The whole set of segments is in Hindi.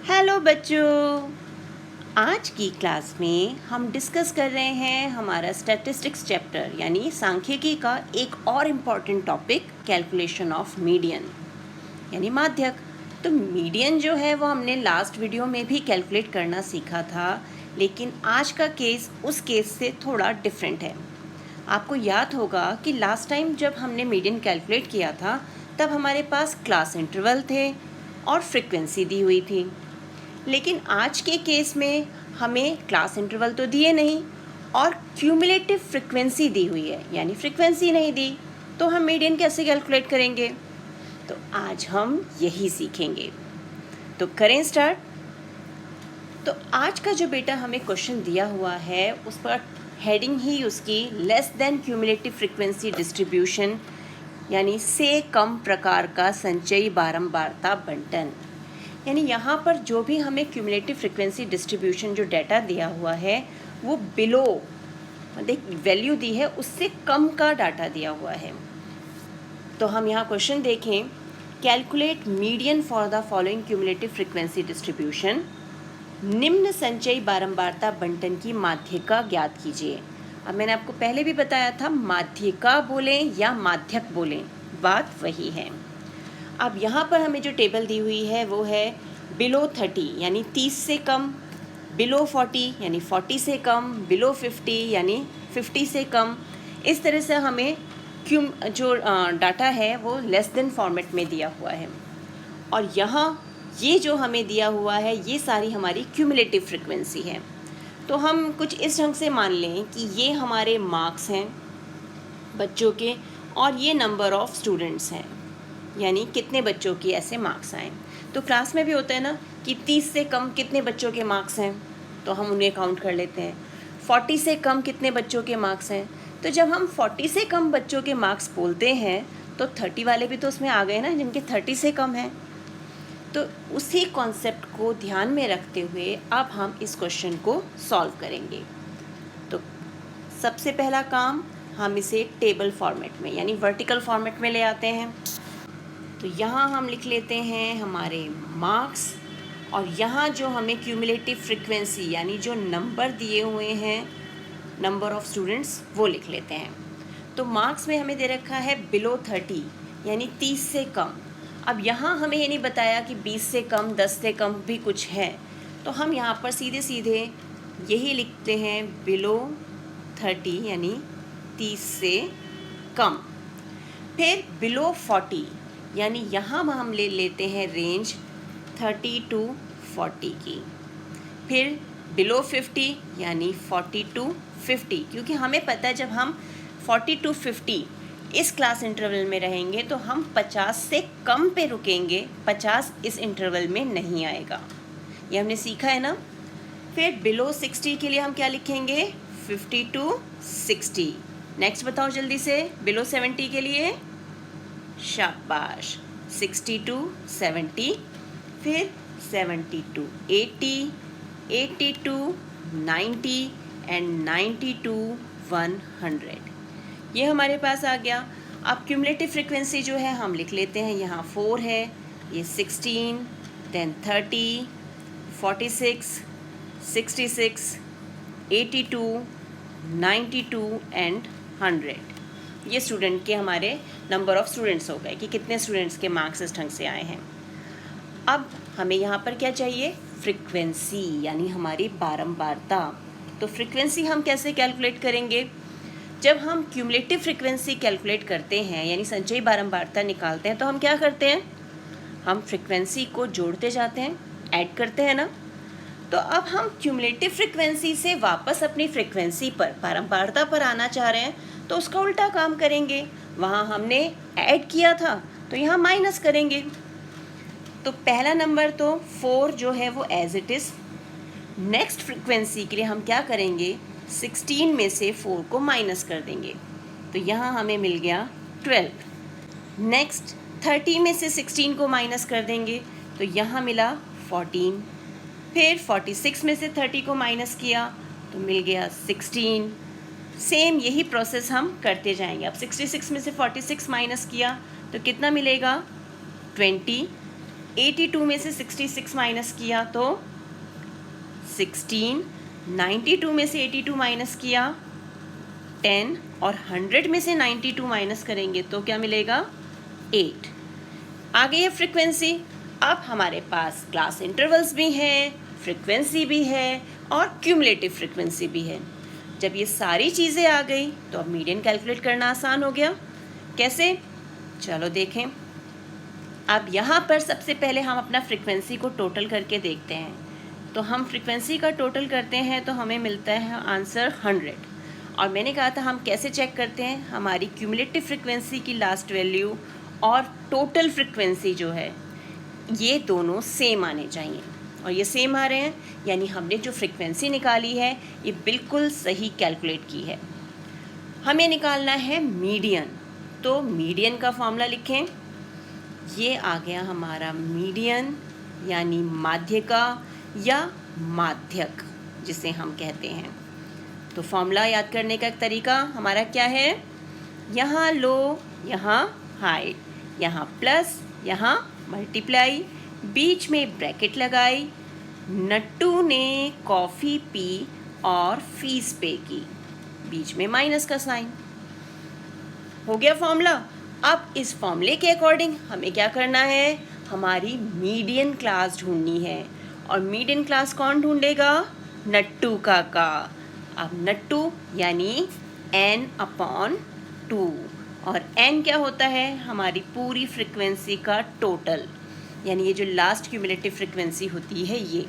हेलो बच्चों, आज की क्लास में हम डिस्कस कर रहे हैं हमारा स्टैटिस्टिक्स चैप्टर यानी सांख्यिकी का एक और important topic calculation of median यानी माध्यक। तो मीडियन जो है वो हमने लास्ट वीडियो में भी कैलकुलेट करना सीखा था, लेकिन आज का केस उस केस से थोड़ा डिफरेंट है। आपको याद होगा कि लास्ट टाइम जब हमने मीडियन कैलकुलेट किया था तब हमारे पास क्लास इंटरवल थे और फ्रीक्वेंसी दी हुई थी, लेकिन आज के केस में हमें क्लास इंटरवल तो दिए नहीं और क्यूमुलेटिव फ्रीक्वेंसी दी हुई है, यानी फ्रीक्वेंसी नहीं दी, तो हम मीडियन कैसे कैलकुलेट करेंगे? तो आज हम यही सीखेंगे। तो करें स्टार्ट। तो आज का जो बेटा हमें क्वेश्चन दिया हुआ है उस पर हेडिंग ही उसकी less than cumulative frequency distribution यानी से कम प्रकार का संचयी बारंबारता बंटन। यानी यहाँ पर जो भी हमें क्यूमुलेटिव फ्रीक्वेंसी डिस्ट्रीब्यूशन जो डाटा दिया हुआ है वो बिलो देख वैल्यू दी है उससे कम का डाटा दिया हुआ है। तो हम यहाँ क्वेश्चन देखें, calculate median for the following cumulative frequency distribution. निम्न संचयी बारंबारता बंटन की माध्यिका ज्ञात कीजिए। अब मैंने आपको पहले भी बताया था माध्यिका बोलें या माध्यक बोलें, बात वही है। अब यहाँ पर हमें जो टेबल दी हुई है वो है बिलो 30 यानी 30 से कम, बिलो 40 यानी 40 से कम, बिलो 50 यानी 50 से कम। इस तरह से हमें जो डाटा है वो लेस देन फॉर्मेट में दिया हुआ है। और यहाँ ये जो हमें दिया हुआ है ये सारी हमारी क्यूमुलेटिव फ्रीक्वेंसी है। तो हम कुछ इस ढंग से मान लें कि ये हमारे मार्क्स हैं बच्चों के और ये नंबर ऑफ़ स्टूडेंट्स हैं, यानी कितने बच्चों की ऐसे मार्क्स आए। तो क्लास में भी होता है ना कि 30 से कम कितने बच्चों के मार्क्स हैं, तो हम उन्हें काउंट कर लेते हैं। 40 से कम कितने बच्चों के मार्क्स हैं, तो जब हम 40 से कम बच्चों के मार्क्स बोलते हैं तो 30 वाले भी तो उसमें आ गए ना जिनके 30 से कम हैं। तो उसी कॉन्सेप्ट को ध्यान में रखते हुए अब हम इस क्वेश्चन को सॉल्व करेंगे। तो सबसे पहला काम, हम इसे टेबल फॉर्मेट में यानी वर्टिकल फॉर्मेट में ले आते हैं। तो यहाँ हम लिख लेते हैं हमारे मार्क्स और यहाँ जो हमें क्यूमुलेटिव फ्रीक्वेंसी यानी जो नंबर दिए हुए हैं नंबर ऑफ़ स्टूडेंट्स वो लिख लेते हैं। तो मार्क्स में हमें दे रखा है बिलो 30 यानी 30 से कम। अब यहाँ हमें ये नहीं बताया कि 20 से कम 10 से कम भी कुछ है, तो हम यहाँ पर सीधे सीधे यही लिखते हैं बिलो 30 यानी 30 से कम। फिर बिलो 40 यानी यहाँ हम ले लेते हैं रेंज 30 टू 40 की। फिर बिलो 50 यानी 40 टू 50, क्योंकि हमें पता है जब हम 40 टू 50 इस क्लास इंटरवल में रहेंगे तो हम 50 से कम पे रुकेंगे, 50 इस इंटरवल में नहीं आएगा, ये हमने सीखा है ना। फिर बिलो 60 के लिए हम क्या लिखेंगे 50 टू 60। नेक्स्ट बताओ जल्दी से, बिलो 70 के लिए शाबाश 60 टू 70। फिर 70 टू 80, 80 टू 90 एंड 90 टू 100। ये हमारे पास आ गया। अब क्यूमुलेटिव फ्रीक्वेंसी जो है हम लिख लेते हैं, यहाँ 4 है, ये 16, देन 30, 46, 66, 82, 92 एंड 100। ये स्टूडेंट के हमारे नंबर ऑफ़ स्टूडेंट्स हो गए कि कितने स्टूडेंट्स के मार्क्स इस ढंग से आए हैं। अब हमें यहाँ पर क्या चाहिए, फ्रीक्वेंसी यानी हमारी बारंबारता। तो फ्रीक्वेंसी हम कैसे कैलकुलेट करेंगे? जब हम क्यूमुलेटिव फ्रीक्वेंसी कैलकुलेट करते हैं यानी संचयी बारंबारता निकालते हैं तो हम क्या करते हैं, हम फ्रीक्वेंसी को जोड़ते जाते हैं, ऐड करते हैं ना। तो अब हम क्यूमुलेटिव फ्रीक्वेंसी से वापस अपनी फ्रीक्वेंसी पर बारंबारता पर आना चाह रहे हैं तो उसका उल्टा काम करेंगे। वहाँ हमने ऐड किया था तो यहाँ माइनस करेंगे। तो पहला नंबर तो 4 जो है वो as it is. Next frequency के लिए हम क्या करेंगे, 16 में से 4 को माइनस कर देंगे, तो यहाँ हमें मिल गया 12। नेक्स्ट 30 में से 16 को माइनस कर देंगे तो यहाँ मिला 14। फिर 46 में से 30 को माइनस किया तो मिल गया 16। सेम यही प्रोसेस हम करते जाएंगे। अब 66 में से 46 माइनस किया तो कितना मिलेगा 20। 82 में से 66 माइनस किया तो 16, 92 में से 82 माइनस किया 10 और 100 में से 92 माइनस करेंगे तो क्या मिलेगा 8। आ गई है फ्रीक्वेंसी। अब हमारे पास क्लास इंटरवल्स भी हैं, फ्रीक्वेंसी भी है और क्यूमुलेटिव फ्रीक्वेंसी भी है। जब ये सारी चीज़ें आ गई तो अब मीडियन कैलकुलेट करना आसान हो गया। कैसे? चलो देखें। अब यहाँ पर सबसे पहले हम अपना फ्रीक्वेंसी को टोटल करके देखते हैं। तो हम फ्रीक्वेंसी का टोटल करते हैं तो हमें मिलता है आंसर 100। और मैंने कहा था हम कैसे चेक करते हैं, हमारी क्यूमुलेटिव फ्रीक्वेंसी की लास्ट वैल्यू और टोटल फ्रीक्वेंसी जो है ये दोनों सेम आने चाहिए। और ये सेम आ रहे हैं यानी हमने जो फ्रीक्वेंसी निकाली है ये बिल्कुल सही कैलकुलेट की है। हमें निकालना है मीडियन। तो मीडियन का फॉर्मूला लिखें। ये आ गया हमारा मीडियन यानी माध्यिका या माध्यक जिसे हम कहते हैं। तो फॉर्मूला याद करने का एक तरीका हमारा क्या है, यहाँ लो यहाँ हाई, यहाँ प्लस यहाँ मल्टीप्लाई, बीच में ब्रैकेट लगाई, नट्टू ने कॉफ़ी पी और फीस पे की, बीच में माइनस का साइन। हो गया फॉर्मूला। अब इस फॉर्मूले के अकॉर्डिंग हमें क्या करना है, हमारी मीडियन क्लास ढूंढनी है। और मीडियन क्लास कौन ढूंढेगा, नट्टू काका। अब नट्टू यानी n/2 और n क्या होता है, हमारी पूरी फ्रीक्वेंसी का टोटल यानी ये जो लास्ट क्यूमुलेटिव फ्रीक्वेंसी होती है ये।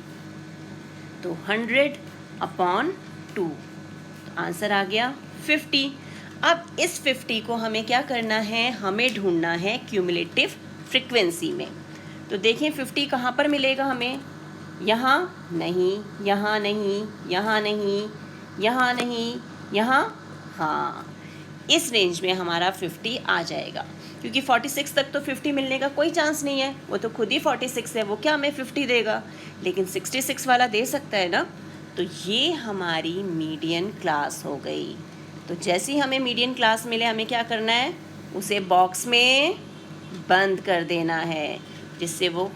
तो 100/2 तो आंसर आ गया 50। अब इस 50 को हमें क्या करना है, हमें ढूंढना है क्यूमुलेटिव फ्रीक्वेंसी में। तो देखें 50 कहाँ पर मिलेगा हमें, यहाँ नहीं, यहाँ नहीं, यहाँ नहीं, यहाँ नहीं, यहाँ, हाँ इस रेंज में हमारा 50 आ जाएगा। क्योंकि 46 तक तो 50 मिलने का कोई चांस नहीं है, वो तो खुद ही 46 है, वो क्या हमें 50 देगा, लेकिन 66 वाला दे सकता है ना। तो ये हमारी मीडियन क्लास हो गई। तो जैसे ही हमें मीडियन क्लास मिले हमें क्या करना है, उसे बॉक्स में बंद कर देना है जिससे वो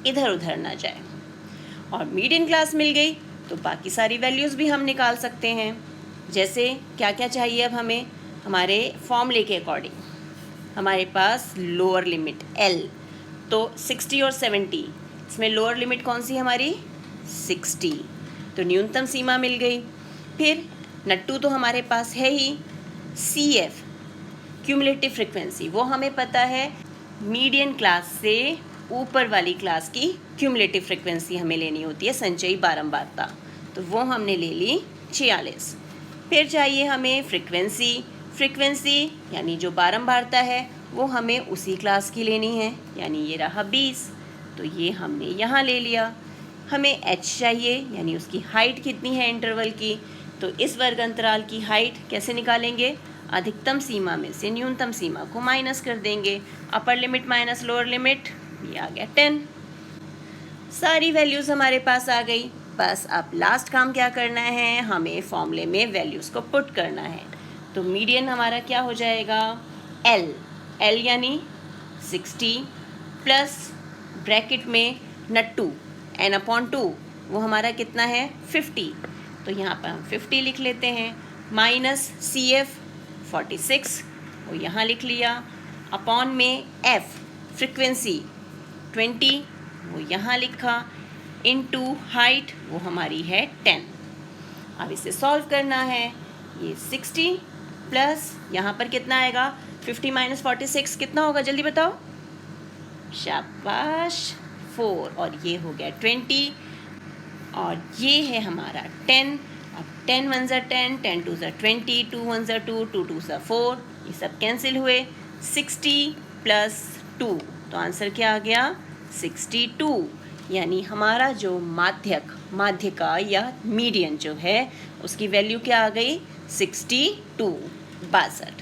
इधर उधर ना जाए। और मीडियन क्लास मिल गई तो बाकी सारी वैल्यूज़ भी हम निकाल सकते हैं। जैसे क्या क्या चाहिए अब हमें, हमारे फॉर्मूले के अकॉर्डिंग हमारे पास लोअर लिमिट L, तो 60 और 70, इसमें लोअर लिमिट कौन सी है हमारी 60, तो न्यूनतम सीमा मिल गई। फिर नट्टू तो हमारे पास है ही, CF क्यूमुलेटिव फ्रीक्वेंसी वो हमें पता है, मीडियन क्लास से ऊपर वाली क्लास की क्यूमुलेटिव फ्रीक्वेंसी हमें लेनी होती है, संचयी बारंबारता, तो वो हमने ले ली 46। फिर चाहिए हमें फ्रीक्वेंसी यानी जो बारंबारता है वो हमें उसी क्लास की लेनी है, यानी ये रहा 20, तो ये हमने यहाँ ले लिया। हमें h चाहिए यानी उसकी हाइट कितनी है इंटरवल की, तो इस वर्ग अंतराल की हाइट कैसे निकालेंगे, अधिकतम सीमा में से न्यूनतम सीमा को माइनस कर देंगे, upper limit minus lower limit, ये आ गया 10। सारी वैल्यूज़ हमारे पास आ गई। बस अब लास्ट काम क्या करना है, हमें फॉर्मूले में वैल्यूज़ को पुट करना है। तो मीडियन हमारा क्या हो जाएगा, L यानी 60 प्लस ब्रैकेट में नट्टू n/2 वो हमारा कितना है 50, तो यहाँ पर हम 50 लिख लेते हैं, माइनस CF 46 वो यहाँ लिख लिया, अपॉन में F फ्रीक्वेंसी 20 वो यहाँ लिखा, इनटू हाइट वो हमारी है 10। अब इसे सॉल्व करना है, ये 60 प्लस यहाँ पर कितना आएगा, 50 माइनस 46 कितना होगा जल्दी बताओ, शाबाश 4, और ये हो गया 20 और ये है हमारा 10। अब 10 1 ज़ा 10, 10 2 ज़ा 20, 2 1 ज़ा 2, 2 2 ज़ा 4, ये सब कैंसिल हुए, 60 प्लस 2, तो आंसर क्या आ गया 62। यानी हमारा जो माध्यिका या मीडियन जो है उसकी वैल्यू क्या आ गई 62, 62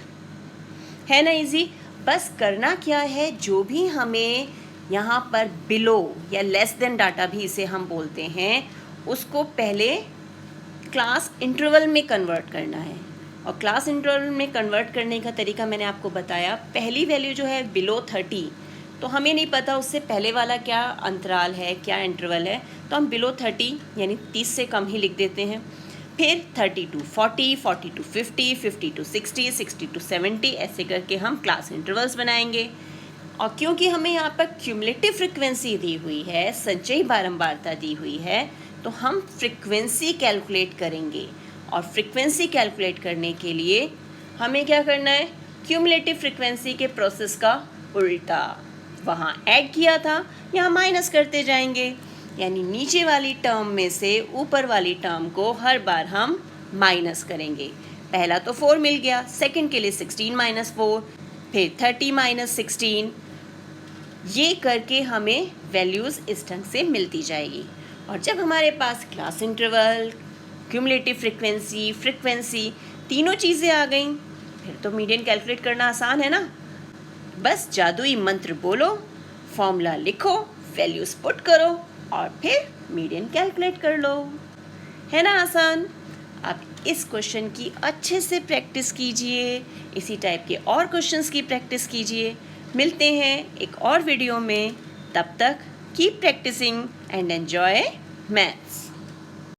है ना। इजी। बस करना क्या है, जो भी हमें यहाँ पर बिलो या लेस देन डाटा भी इसे हम बोलते हैं, उसको पहले क्लास इंटरवल में कन्वर्ट करना है। और क्लास इंटरवल में कन्वर्ट करने का तरीका मैंने आपको बताया, पहली वैल्यू जो है बिलो 30 तो हमें नहीं पता उससे पहले वाला क्या अंतराल है, क्या इंटरवल है, तो हम बिलो 30 यानी 30 से कम ही लिख देते हैं। फिर 30 to 40, 40 to 50, 50 to 60, 60 to 70 ऐसे करके हम क्लास इंटरवल्स बनाएंगे। और क्योंकि हमें यहाँ पर क्यूमुलेटिव फ्रिक्वेंसी दी हुई है, संचयी बारंबारता दी हुई है, तो हम फ्रिक्वेंसी कैलकुलेट करेंगे। और फ्रिक्वेंसी कैलकुलेट करने के लिए हमें क्या करना है, क्यूमुलेटिव फ्रिक्वेंसी के प्रोसेस का उल्टा, वहाँ ऐड किया था यहाँ माइनस करते जाएंगे, यानी नीचे वाली टर्म में से ऊपर वाली टर्म को हर बार हम माइनस करेंगे। पहला तो 4 मिल गया, सेकंड के लिए 16 माइनस 4, फिर 30 माइनस 16, ये करके हमें वैल्यूज़ इस ढंग से मिलती जाएगी। और जब हमारे पास क्लास इंटरवल, क्यूमुलेटिव फ्रिक्वेंसी तीनों चीज़ें आ गई, फिर तो मीडियन कैलकुलेट करना आसान है ना। बस जादुई मंत्र बोलो, फॉर्मूला लिखो, वैल्यूज़ पुट करो और फिर मीडियन कैलकुलेट कर लो। है ना आसान। आप इस क्वेश्चन की अच्छे से प्रैक्टिस कीजिए, इसी टाइप के और क्वेश्चंस की प्रैक्टिस कीजिए। मिलते हैं एक और वीडियो में, तब तक keep practising and enjoy maths.